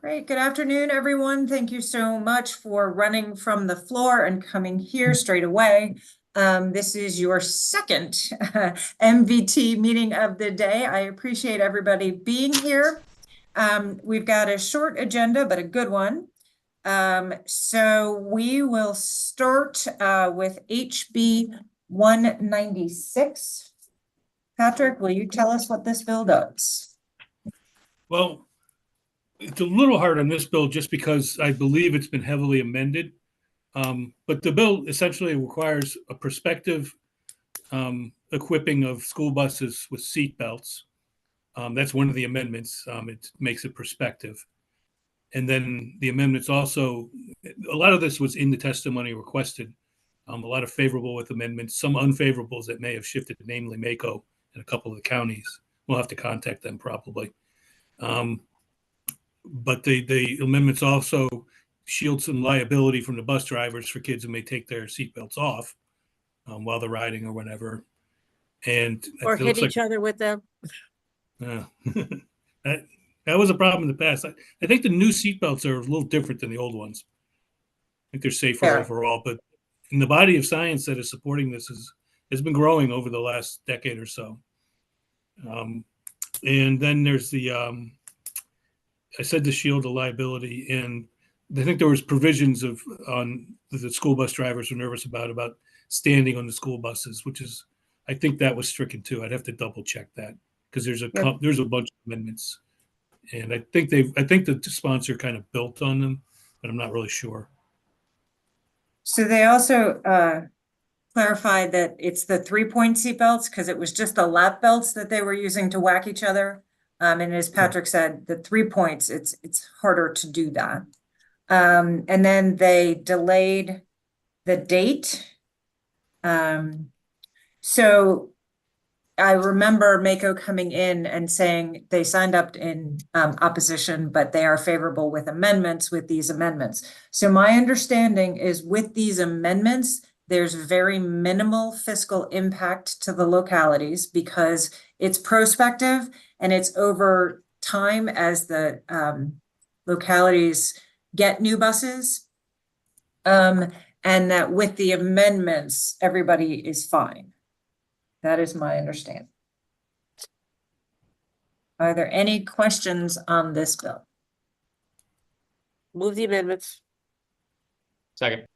Great. Good afternoon, everyone. Thank you so much for running from the floor and coming here straight away. This is your second MVT meeting of the day. I appreciate everybody being here. We've got a short agenda, but a good one. So we will start with HB 196. Patrick, will you tell us what this bill does? Well, it's a little hard on this bill just because I believe it's been heavily amended. But the bill essentially requires a prospective equipping of school buses with seat belts. That's one of the amendments. It makes it prospective. And then the amendments also, a lot of this was in the testimony requested. A lot of favorable with amendments, some unfavorables that may have shifted, namely MACO and a couple of the counties. We'll have to contact them probably. But the amendments also shield some liability from the bus drivers for kids who may take their seatbelts off while they're riding or whatever. Or hit each other with them. That was a problem in the past. I think the new seatbelts are a little different than the old ones. I think they're safer overall, but in the body of science that is supporting this has been growing over the last decade or so. And then there's the I said to shield the liability, and I think there was provisions on the school bus drivers were nervous about standing on the school buses, which is, I think that was stricken too. I'd have to double check that because there's a bunch of amendments, and I think the sponsor kind of built on them, but I'm not really sure. So they also clarified that it's the 3-point seat belts because it was just the lap belts that they were using to whack each other. And as Patrick said, the 3 points, it's harder to do that. And then they delayed the date. So I remember MACO coming in and saying they signed up in opposition, but they are favorable with these amendments. So my understanding is with these amendments, there's very minimal fiscal impact to the localities because it's prospective and it's over time as the localities get new buses. And that with the amendments, everybody is fine. That is my understanding. Are there any questions on this bill? Move the amendments. Second.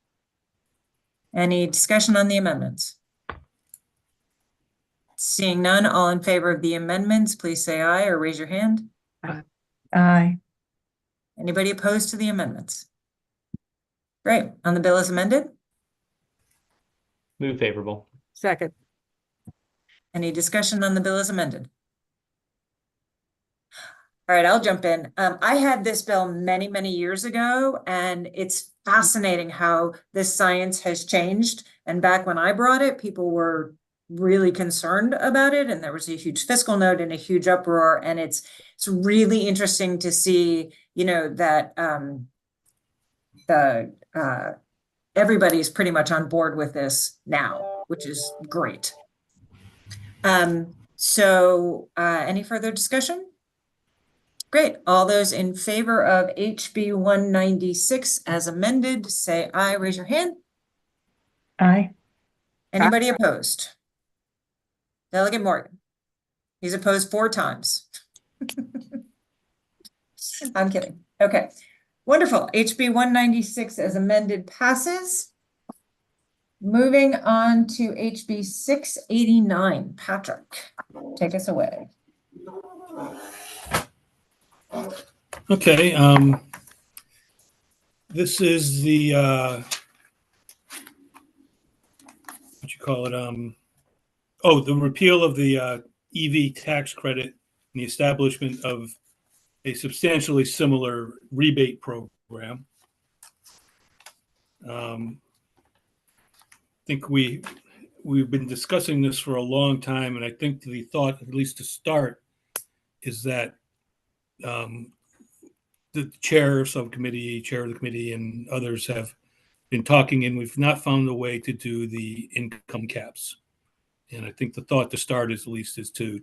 Any discussion on the amendments? Seeing none, all in favor of the amendments, please say aye or raise your hand. Aye. Anybody opposed to the amendments? Great. On the bill as amended? Move favorable. Second. Any discussion on the bill as amended? All right, I'll jump in. I had this bill many, many years ago, and it's fascinating how this science has changed. And back when I brought it, people were really concerned about it, and there was a huge fiscal note and a huge uproar. And it's really interesting to see, you know, that everybody's pretty much on board with this now, which is great. So any further discussion? Great. All those in favor of HB 196 as amended, say aye, raise your hand. Aye. Anybody opposed? Delegate Morgan. He's opposed 4 times. I'm kidding. Okay. Wonderful. HB 196 as amended passes. Moving on to HB 689. Patrick, take us away. Okay. This is the what you call it? The repeal of the EV tax credit and the establishment of a substantially similar rebate program. I think we've been discussing this for a long time, and I think the thought, at least to start, is that the chair of subcommittee, chair of the committee, and others have been talking, and we've not found a way to do the income caps. And I think the thought to start is to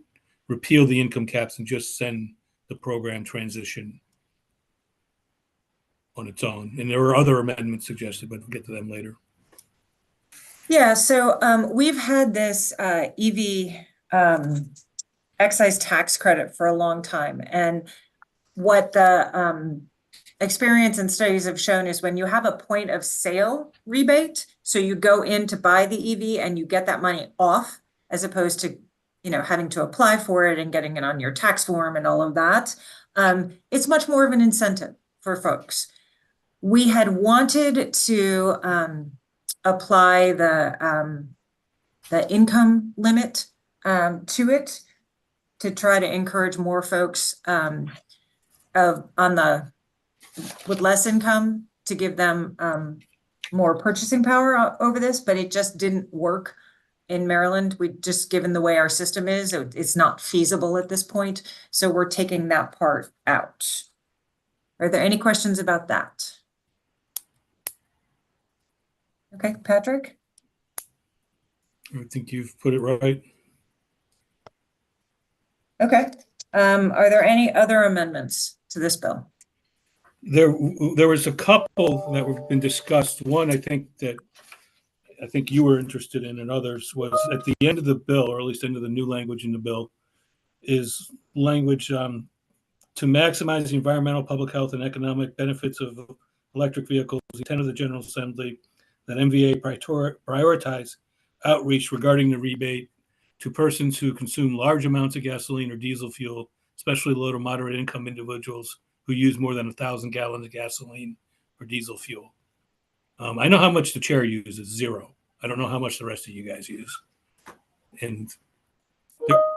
repeal the income caps and just send the program transition on its own. And there were other amendments suggested, but we'll get to them later. Yeah, so we've had this EV excise tax credit for a long time. And what the experience and studies have shown is when you have a point of sale rebate, so you go in to buy the EV and you get that money off, as opposed to, you know, having to apply for it and getting it on your tax form and all of that, it's much more of an incentive for folks. We had wanted to apply the income limit to it to try to encourage more folks with less income to give them more purchasing power over this, but it just didn't work in Maryland. Given the way our system is, it's not feasible at this point. So we're taking that part out. Are there any questions about that? Okay, Patrick? I think you've put it right. Okay. Are there any other amendments to this bill? There was a couple that have been discussed. One, I think you were interested in, and others was at the end of the bill, or at least into the new language in the bill, is language to maximize the environmental, public health, and economic benefits of electric vehicles. The intent of the General Assembly that MVA prioritize outreach regarding the rebate to persons who consume large amounts of gasoline or diesel fuel, especially low to moderate income individuals who use more than 1,000 gallons of gasoline or diesel fuel. I know how much the chair uses, 0. I don't know how much the rest of you guys use. And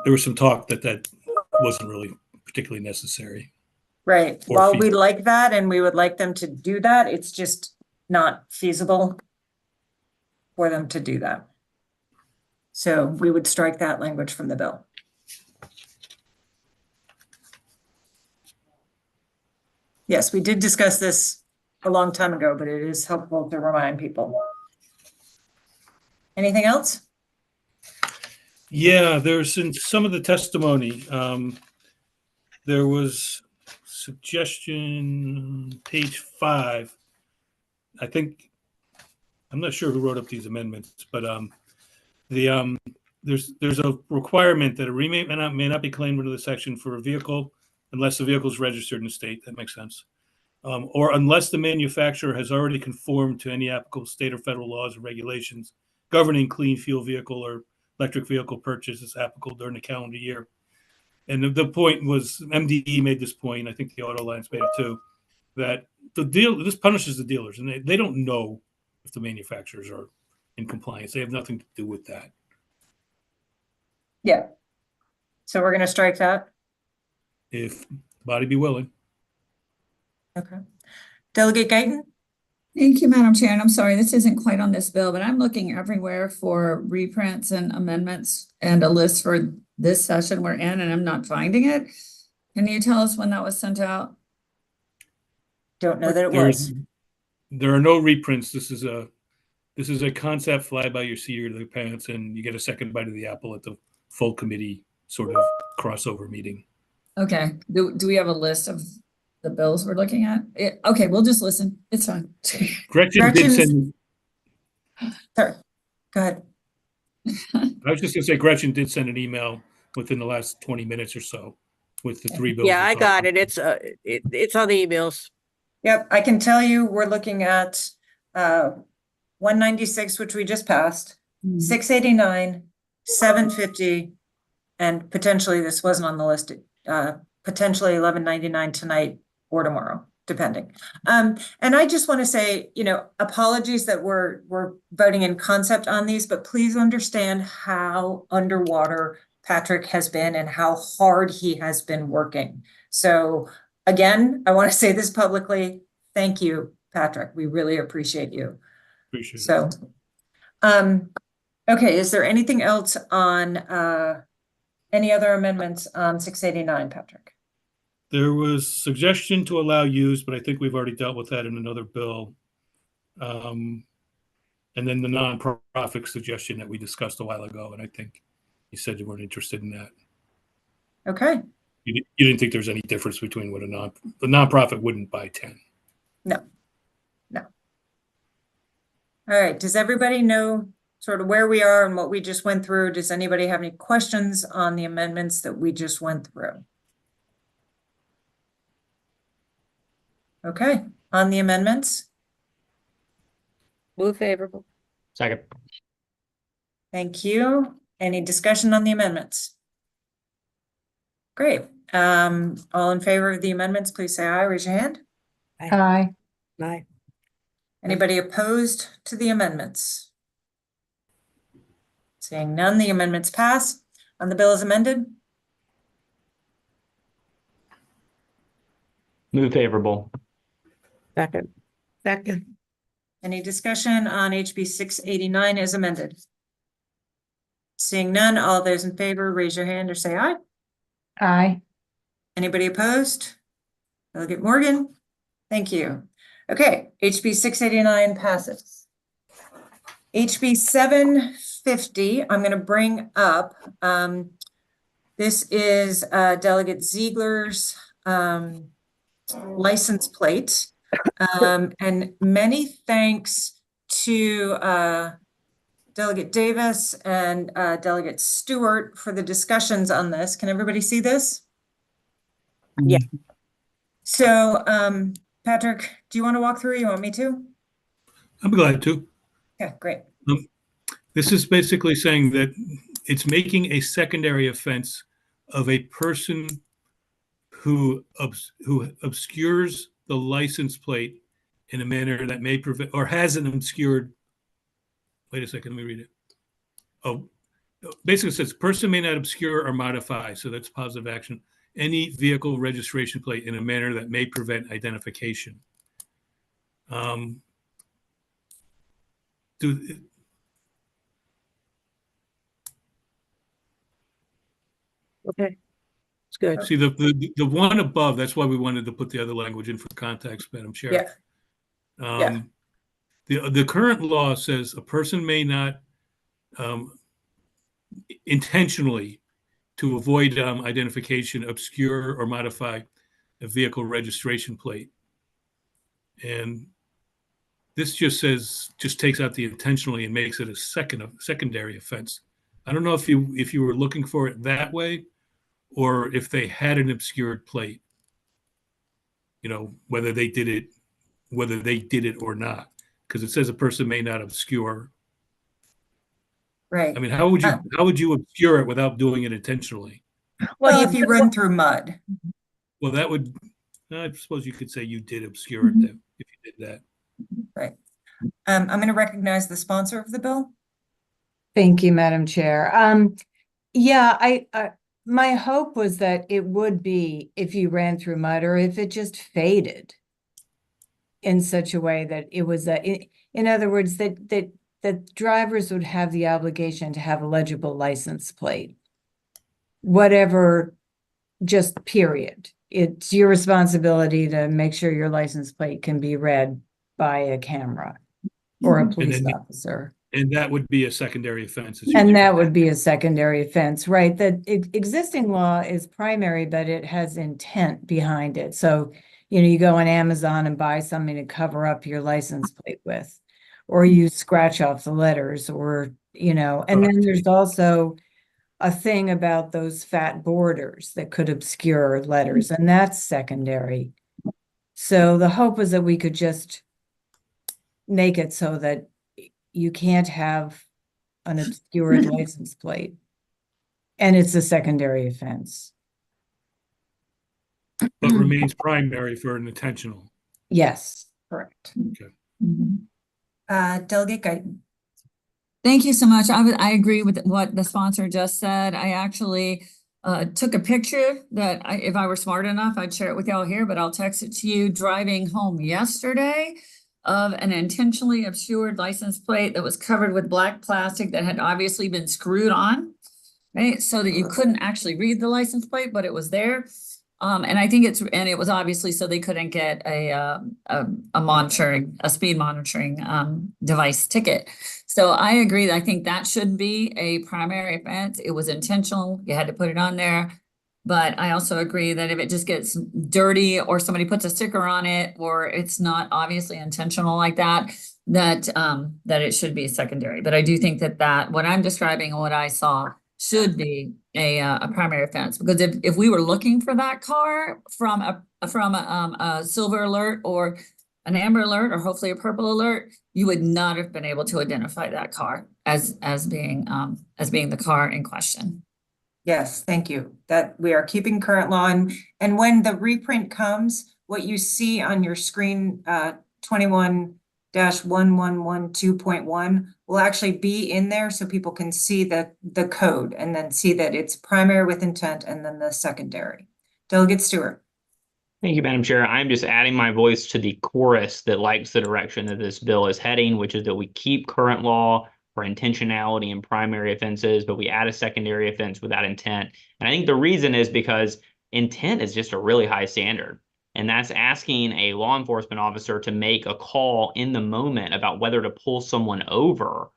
there was some talk that wasn't really particularly necessary. Right. While we like that and we would like them to do that, it's just not feasible for them to do that. So we would strike that language from the bill. Yes, we did discuss this a long time ago, but it is helpful to remind people. Anything else? Yeah, there's in some of the testimony, there was suggestion, page 5. I think, I'm not sure who wrote up these amendments, but there's a requirement that a rebate may not be claimed under the section for a vehicle unless the vehicle is registered in the state. That makes sense. Or unless the manufacturer has already conformed to any applicable state or federal laws or regulations governing clean fuel vehicle or electric vehicle purchases applicable during the calendar year. And the point was, MDE made this point, I think the Auto Alliance made it too, that this punishes the dealers, and they don't know if the manufacturers are in compliance. They have nothing to do with that. Yeah. So we're going to strike that. If the body be willing. Okay. Delegate Guyton? Thank you, Madam Chair. And I'm sorry, this isn't quite on this bill, but I'm looking everywhere for reprints and amendments and a list for this session we're in, and I'm not finding it. Can you tell us when that was sent out? Don't know that it was. There are no reprints. This is a concept fly by your seat of the pants, and you get a second bite of the apple at the full committee sort of crossover meeting. Okay. Do we have a list of the bills we're looking at? Okay, we'll just listen. It's fine. Gretchen did send. Sorry, go ahead. I was just going to say, Gretchen did send an email within the last 20 minutes or so with the 3 bills. Yeah, I got it. It's on the emails. Yep, I can tell you we're looking at 196, which we just passed, 689, 750, and potentially, this wasn't on the list, potentially 1199 tonight or tomorrow, depending. And I just want to say, apologies that we're voting in concept on these, but please understand how underwater Patrick has been and how hard he has been working. So again, I want to say this publicly. Thank you, Patrick. We really appreciate you. Appreciate it. So, okay, is there anything else on any other amendments on 689, Patrick? There was suggestion to allow use, but I think we've already dealt with that in another bill. And then the nonprofit suggestion that we discussed a while ago, and I think you said you weren't interested in that. Okay. You didn't think there's any difference between what the nonprofit wouldn't buy 10. No. All right, does everybody know sort of where we are and what we just went through? Does anybody have any questions on the amendments that we just went through? Okay, on the amendments, Move favorable. Second. thank you. Any discussion on the amendments? Great. All in favor of the amendments, please say aye, raise your hand. Aye. Aye. Anybody opposed to the amendments? Seeing none, the amendments pass. On the bill as amended, Move favorable. Second. Second. any discussion on HB 689 as amended? Seeing none, all those in favor, raise your hand or say aye. Aye. Anybody opposed? Delegate Morgan, thank you. Okay, HB 689 passes. HB 750, I'm going to bring up. This is Delegate Ziegler's license plate. And many thanks to Delegate Davis and Delegate Stewart for the discussions on this. Can everybody see this? Yeah. So, Patrick, do you want to walk through? You want me to? I'm glad to. Yeah, great. This is basically saying that it's making a secondary offense of a person who obscures the license plate in a manner that may prevent, or has an obscured, wait a second, let me read it. Oh, basically it says person may not obscure or modify, so that's positive action, any vehicle registration plate in a manner that may prevent identification. Okay. It's good. See, the one above, that's why we wanted to put the other language in for context, Madam Chair. Yeah. The current law says a person may not intentionally, to avoid identification, obscure or modify a vehicle registration plate. And this just takes out the intentionally and makes it a secondary offense. I don't know if you were looking for it that way, or if they had an obscured plate, whether they did it or not, because it says a person may not obscure. Right. I mean, how would you obscure it without doing it intentionally? Well, if you run through mud. Well, that would, I suppose you could say you did obscure it then, if you did that. Right. I'm going to recognize the sponsor of the bill. Thank you, Madam Chair. Yeah, my hope was that it would be if you ran through mud or if it just faded in such a way that it was in other words, that drivers would have the obligation to have a legible license plate. Whatever, just period. It's your responsibility to make sure your license plate can be read by a camera or a police officer. And that would be a secondary offense. And that would be a secondary offense, right? The existing law is primary, but it has intent behind it. So, you go on Amazon and buy something to cover up your license plate with, or you scratch off the letters, or, and then there's also a thing about those fat borders that could obscure letters, and that's secondary. So the hope was that we could just make it so that you can't have an obscured license plate, and it's a secondary offense. But remains primary for an intentional. Yes. Correct. Okay. Delegate Guyton. Thank you so much. I agree with what the sponsor just said. I actually took a picture that if I were smart enough, I'd share it with y'all here, but I'll text it to you. Driving home yesterday of an intentionally obscured license plate that was covered with black plastic that had obviously been screwed on, right? So that you couldn't actually read the license plate, but it was there. And I think it was obviously so they couldn't get a speed monitoring device ticket. So I agree. I think that should be a primary offense. It was intentional. You had to put it on there. But I also agree that if it just gets dirty or somebody puts a sticker on it, or it's not obviously intentional like that, that it should be secondary. But I do think that what I'm describing and what I saw should be a primary offense, because if we were looking for that car from a silver alert or an amber alert or hopefully a purple alert, you would not have been able to identify that car as being the car in question. Yes, thank you. That we are keeping current law, and when the reprint comes, what you see on your screen, 21-1112.1 will actually be in there so people can see the code and then see that it's primary with intent and then the secondary. Delegate Stewart. Thank you, Madam Chair. I'm just adding my voice to the chorus that likes the direction that this bill is heading, which is that we keep current law for intentionality and primary offenses, but we add a secondary offense without intent. And I think the reason is because intent is just a really high standard. And that's asking a law enforcement officer to make a call in the moment about whether to pull someone over,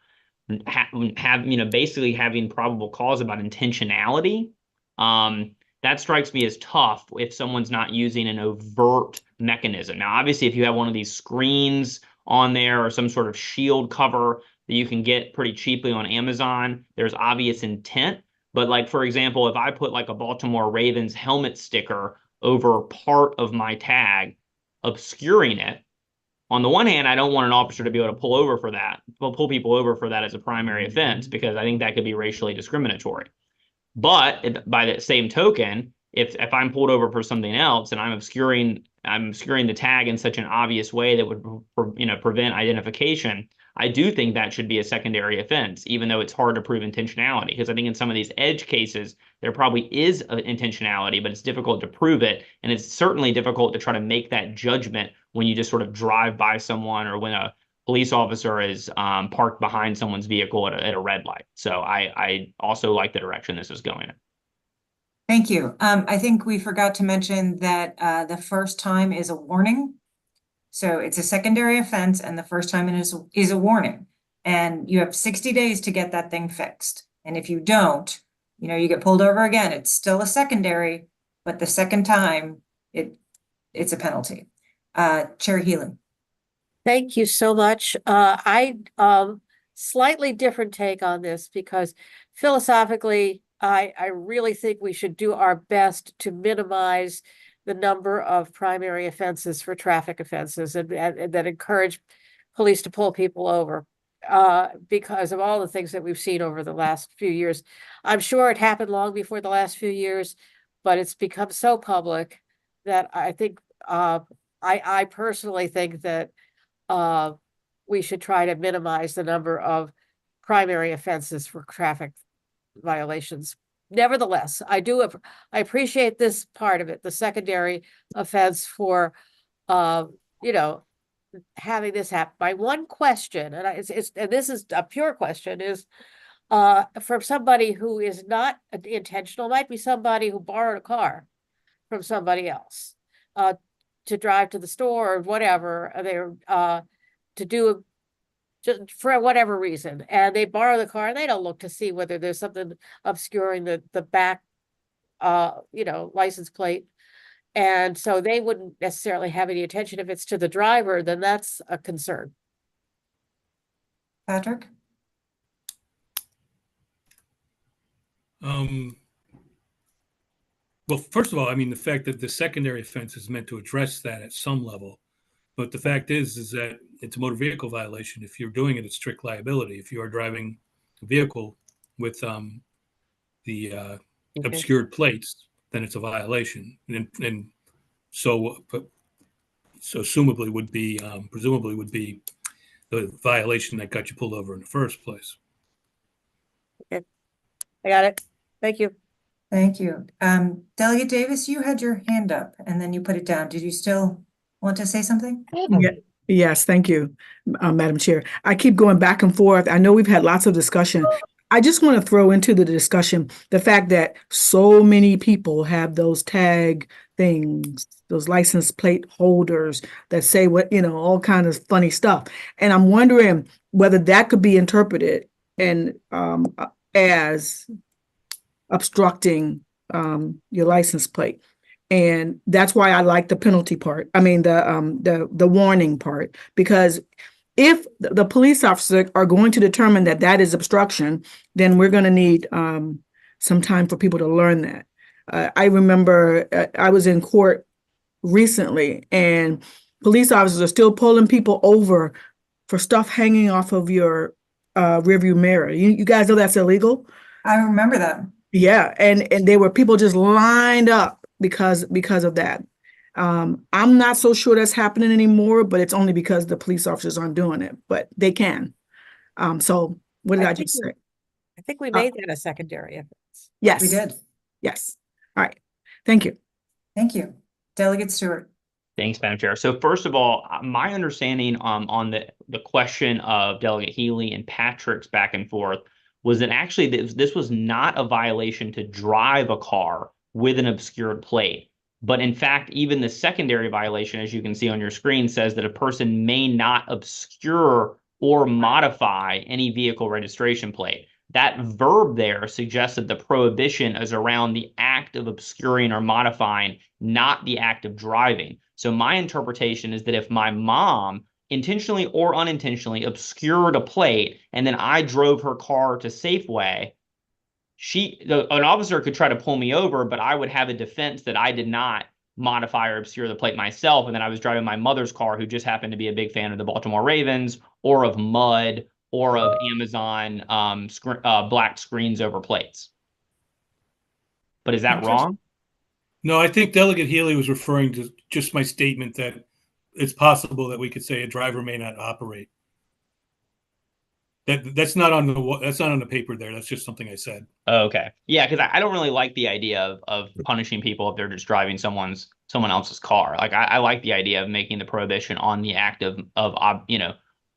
basically having probable cause about intentionality. That strikes me as tough if someone's not using an overt mechanism. Now, obviously, if you have one of these screens on there or some sort of shield cover that you can get pretty cheaply on Amazon, there's obvious intent. But like, for example, if I put like a Baltimore Ravens helmet sticker over part of my tag, obscuring it, on the one hand, I don't want an officer to be able to pull people over for that as a primary offense, because I think that could be racially discriminatory. But by that same token, if I'm pulled over for something else and I'm obscuring the tag in such an obvious way that would prevent identification, I do think that should be a secondary offense, even though it's hard to prove intentionality. Because I think in some of these edge cases, there probably is an intentionality, but it's difficult to prove it. And it's certainly difficult to try to make that judgment when you just sort of drive by someone, or when a police officer is parked behind someone's vehicle at a red light. So I also like the direction this is going in. Thank you. I think we forgot to mention that the first time is a warning. So it's a secondary offense, and the first time is a warning. And you have 60 days to get that thing fixed. And if you don't, you get pulled over again. It's still a secondary, but the second time it's a penalty. Chair Healy. Thank you so much. I slightly different take on this, because philosophically, I really think we should do our best to minimize the number of primary offenses for traffic offenses, and that encourage police to pull people over because of all the things that we've seen over the last few years. I'm sure it happened long before the last few years, but it's become so public that I think I personally think that we should try to minimize the number of primary offenses for traffic violations. Nevertheless, I appreciate this part of it, the secondary offense for, having this happen. My one question, and this is a pure question, is for somebody who is not intentional, might be somebody who borrowed a car from somebody else to drive to the store or whatever, they're to do just for whatever reason, and they borrow the car and they don't look to see whether there's something obscuring the back license plate, and so they wouldn't necessarily have any attention. If it's to the driver, then that's a concern. Patrick? Well, first of all, I mean, the fact that the secondary offense is meant to address that at some level. But the fact is that it's a motor vehicle violation. If you're doing it, it's strict liability. If you are driving a vehicle with the obscured plates, then it's a violation. And so presumably would be the violation that got you pulled over in the first place. Okay, I got it. Thank you. Thank you. Delegate Davis, you had your hand up and then you put it down. Did you still want to say something? Yeah. Yes, thank you, Madam Chair. I keep going back and forth. I know we've had lots of discussion. I just want to throw into the discussion the fact that so many people have those tag things, those license plate holders that say all kinds of funny stuff. And I'm wondering whether that could be interpreted and as obstructing your license plate. And that's why I like the penalty part. I mean, the warning part, because if the police officers are going to determine that that is obstruction, then we're going to need some time for people to learn that. I remember I was in court recently, and police officers are still pulling people over for stuff hanging off of your rearview mirror. You guys know that's illegal? I remember that. Yeah, and there were people just lined up because of that. I'm not so sure that's happening anymore, but it's only because the police officers aren't doing it, but they can. So what did I just say? I think we made that a secondary offense. Yes. We did. Yes. All right. Thank you. Thank you. Delegate Stewart. Thanks, Madam Chair. So first of all, my understanding on the question of Delegate Healy and Patrick's back and forth was that actually this was not a violation to drive a car with an obscured plate. But in fact, even the secondary violation, as you can see on your screen, says that a person may not obscure or modify any vehicle registration plate. That verb there suggests that the prohibition is around the act of obscuring or modifying, not the act of driving. So my interpretation is that if my mom intentionally or unintentionally obscured a plate and then I drove her car to Safeway, an officer could try to pull me over, but I would have a defense that I did not modify or obscure the plate myself, and then I was driving my mother's car, who just happened to be a big fan of the Baltimore Ravens or of mud or of Amazon black screens over plates. But is that wrong? No, I think Delegate Healy was referring to just my statement that it's possible that we could say a driver may not operate. That's not on the paper there. That's just something I said. Okay. Yeah, because I don't really like the idea of punishing people if they're just driving someone else's car. Like I like the idea of making the prohibition on the act of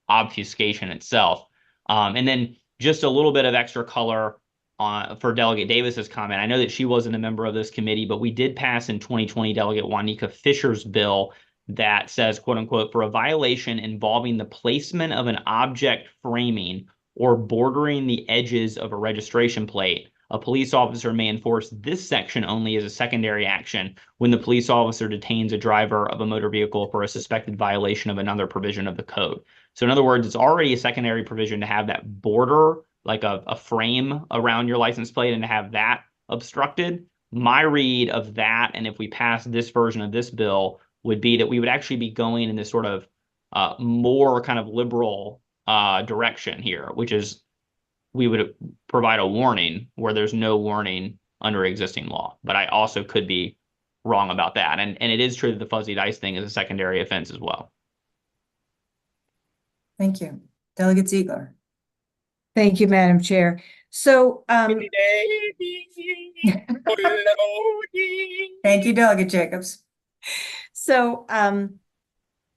obfuscation itself. And then just a little bit of extra color for Delegate Davis's comment. I know that she wasn't a member of this committee, but we did pass in 2020 Delegate Juanita Fisher's bill that says, quote unquote, for a violation involving the placement of an object framing or bordering the edges of a registration plate, a police officer may enforce this section only as a secondary action when the police officer detains a driver of a motor vehicle for a suspected violation of another provision of the code. So in other words, it's already a secondary provision to have that border, like a frame around your license plate, and to have that obstructed. My read of that, and if we pass this version of this bill, would be that we would actually be going in this sort of more kind of liberal direction here, which is we would provide a warning where there's no warning under existing law. But I also could be wrong about that. And it is true that the fuzzy dice thing is a secondary offense as well. Thank you. Delegate Ziegler. Thank you, Madam Chair. So, Thank you, Delegate Jacobs. So,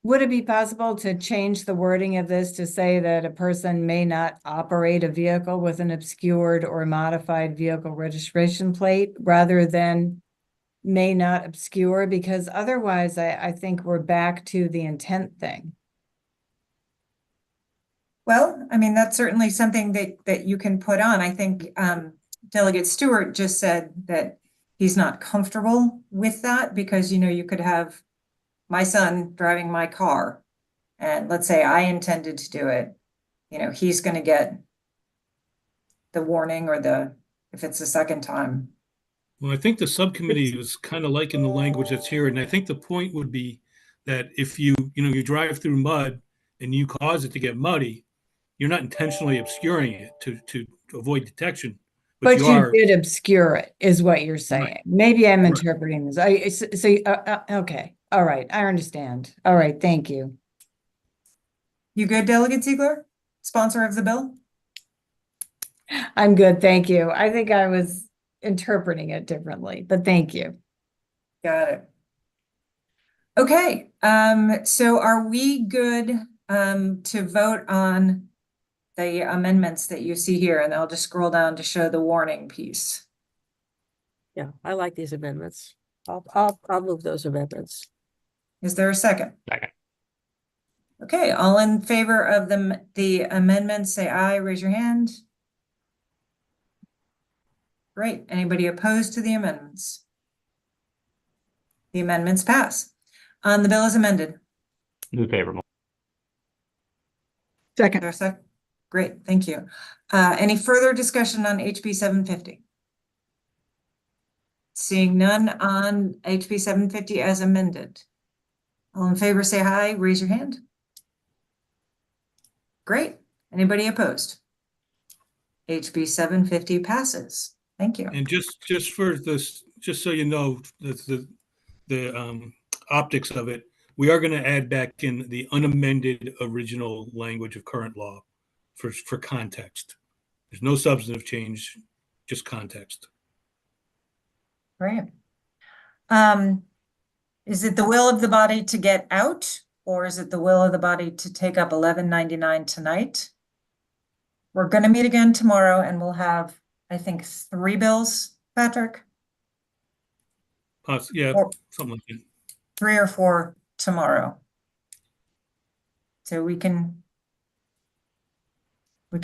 would it be possible to change the wording of this to say that a person may not operate a vehicle with an obscured or modified vehicle registration plate rather than may not obscure? Because otherwise, I think we're back to the intent thing. Well, I mean, that's certainly something that you can put on. I think Delegate Stewart just said that he's not comfortable with that because, you could have my son driving my car, and let's say I intended to do it, he's going to get the warning or if it's the second time. Well, I think the subcommittee was kind of liking the language that's here. And I think the point would be that if you drive through mud and you cause it to get muddy, you're not intentionally obscuring it to avoid detection. But you did obscure it, is what you're saying. Right. Maybe I'm interpreting this. Okay. All right. I understand. All right. Thank you. You good, Delegate Ziegler? Sponsor of the bill? I'm good. Thank you. I think I was interpreting it differently, but thank you. Got it. Okay. So are we good to vote on the amendments that you see here? And I'll just scroll down to show the warning piece. Yeah, I like these amendments. I'll move those amendments. Is there a second? Second. Okay, all in favor of the amendments, say aye, raise your hand. Great. Anybody opposed to the amendments? The amendments pass. On the bill as amended. Move favorable. Second. There's a great, thank you. Any further discussion on HB 750? Seeing none on HB 750 as amended. All in favor, say aye. Raise your hand. Great. Anybody opposed? HB 750 passes. Thank you. And just for this, just so you know, the optics of it, we are going to add back in the unamended original language of current law for context. There's no substantive change, just context. Great. Is it the will of the body to get out, or is it the will of the body to take up 1199 tonight? We're going to meet again tomorrow, and we'll have, I think, 3 bills, Patrick? Yeah, Or something like that. 3 or 4 tomorrow. So we can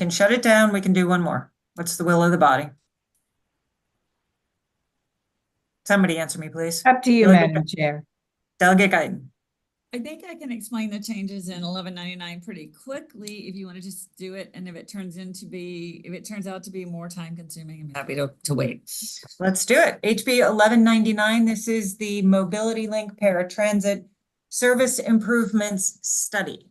shut it down. We can do one more. What's the will of the body? Somebody answer me, please. Up to you, Delegate- Madam Chair. Delegate Guyton. I think I can explain the changes in 1199 pretty quickly if you want to just do it. And if it turns out to be more time consuming, I'm happy to wait. Let's do it. HB 1199. This is the Mobility Link Paratransit Service Improvements Study.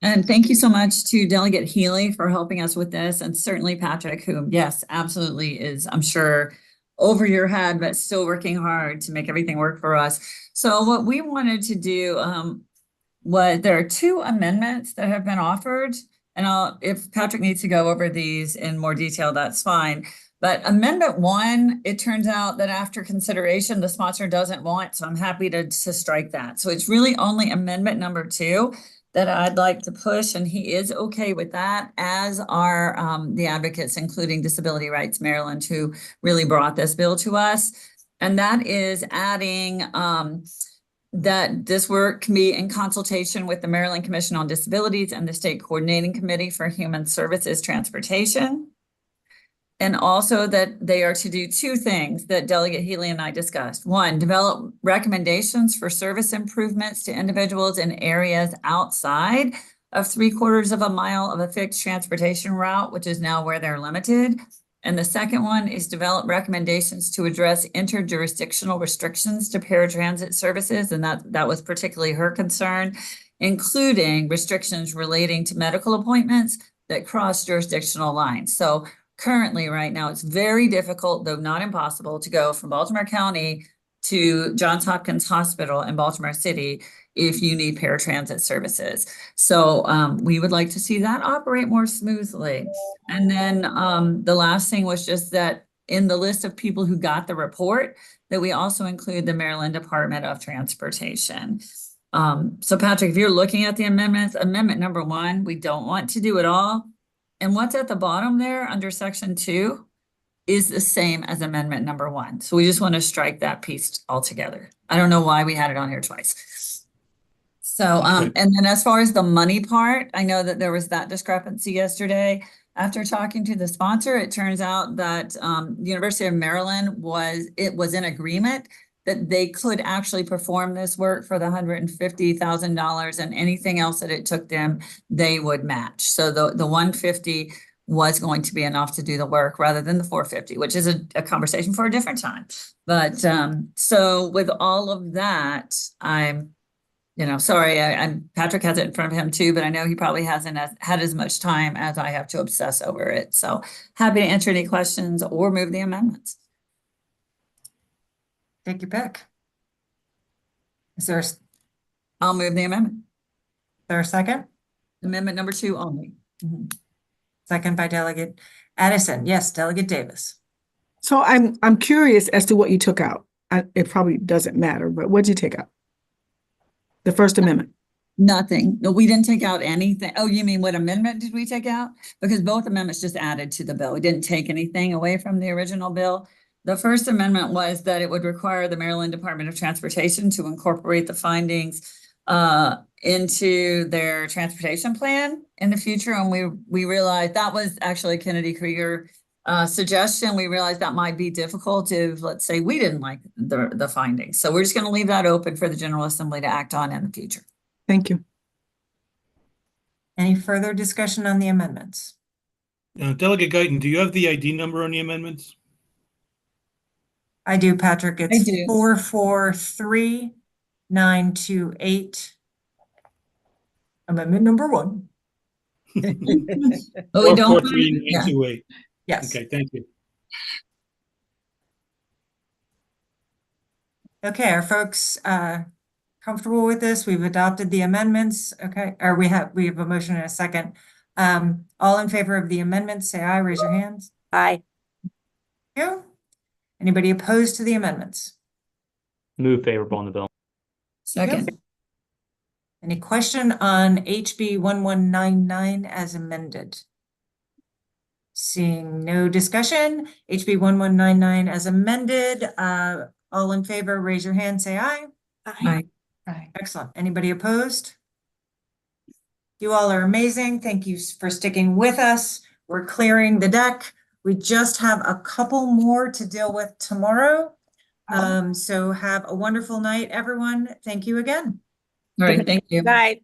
And thank you so much to Delegate Healy for helping us with this, and certainly Patrick, who, yes, absolutely is, I'm sure, over your head, but still working hard to make everything work for us. So what we wanted to do was, there are 2 amendments that have been offered, and if Patrick needs to go over these in more detail, that's fine. But Amendment 1, it turns out that after consideration, the sponsor doesn't want, so I'm happy to strike that. So it's really only Amendment number 2 that I'd like to push, and he is okay with that, as are the advocates, including Disability Rights Maryland, who really brought this bill to us. And that is adding that this work can be in consultation with the Maryland Commission on Disabilities and the State Coordinating Committee for Human Services Transportation. And also that they are to do 2 things that Delegate Healy and I discussed. 1, develop recommendations for service improvements to individuals in areas outside of 3/4 of a mile of a fixed transportation route, which is now where they're limited. And the second one is develop recommendations to address interjurisdictional restrictions to paratransit services. And that was particularly her concern, including restrictions relating to medical appointments that cross jurisdictional lines. So currently, right now, it's very difficult, though not impossible, to go from Baltimore County to Johns Hopkins Hospital in Baltimore City if you need paratransit services. So we would like to see that operate more smoothly. And then the last thing was just that in the list of people who got the report, that we also include the Maryland Department of Transportation. So Patrick, if you're looking at the amendments, Amendment number 1, we don't want to do it all. And what's at the bottom there under Section 2 is the same as Amendment number 1. So we just want to strike that piece altogether. I don't know why we had it on here twice. So, and then as far as the money part, I know that there was that discrepancy yesterday. After talking to the sponsor, it turns out that the University of Maryland was in agreement that they could actually perform this work for the $150,000, and anything else that it took them, they would match. So the 150 was going to be enough to do the work rather than the 450, which is a conversation for a different time. But so with all of that, I'm, sorry, Patrick has it in front of him too, but I know he probably hasn't had as much time as I have to obsess over it. So happy to answer any questions or move the amendments. Take your pick. Is there I'll move the amendment. a second? Amendment number 2 only. Second by Delegate Addison. Yes, Delegate Davis. So I'm curious as to what you took out. It probably doesn't matter, but what did you take out? The First Amendment. Nothing. No, we didn't take out anything. Oh, you mean what amendment did we take out? Because both amendments just added to the bill. We didn't take anything away from the original bill. The First Amendment was that it would require the Maryland Department of Transportation to incorporate the findings into their transportation plan in the future. And we realized that was actually Kennedy Krieger suggestion, we realized that might be difficult if, let's say, we didn't like the findings. So we're just going to leave that open for the General Assembly to act on in the future. Thank you. Any further discussion on the amendments? Delegate Guyton, do you have the ID number on the amendments? I do, Patrick. It's do. 443928. Amendment number 1. But we don't. 443928. Yes. Okay, thank you. Okay, are folks comfortable with this? We've adopted the amendments. Okay, or we have a motion and a second. All in favor of the amendments, say aye, raise your hands. Aye. Thank you. Anybody opposed to the amendments? Move favorable on the bill. Second. Any question on HB 1199 as amended? Seeing no discussion, HB 1199 as amended, all in favor, raise your hand, say aye. Aye. Aye. Excellent. Anybody opposed? You all are amazing. Thank you for sticking with us. We're clearing the deck. We just have a couple more to deal with tomorrow. So have a wonderful night, everyone. Thank you again. All right, thank you. Night.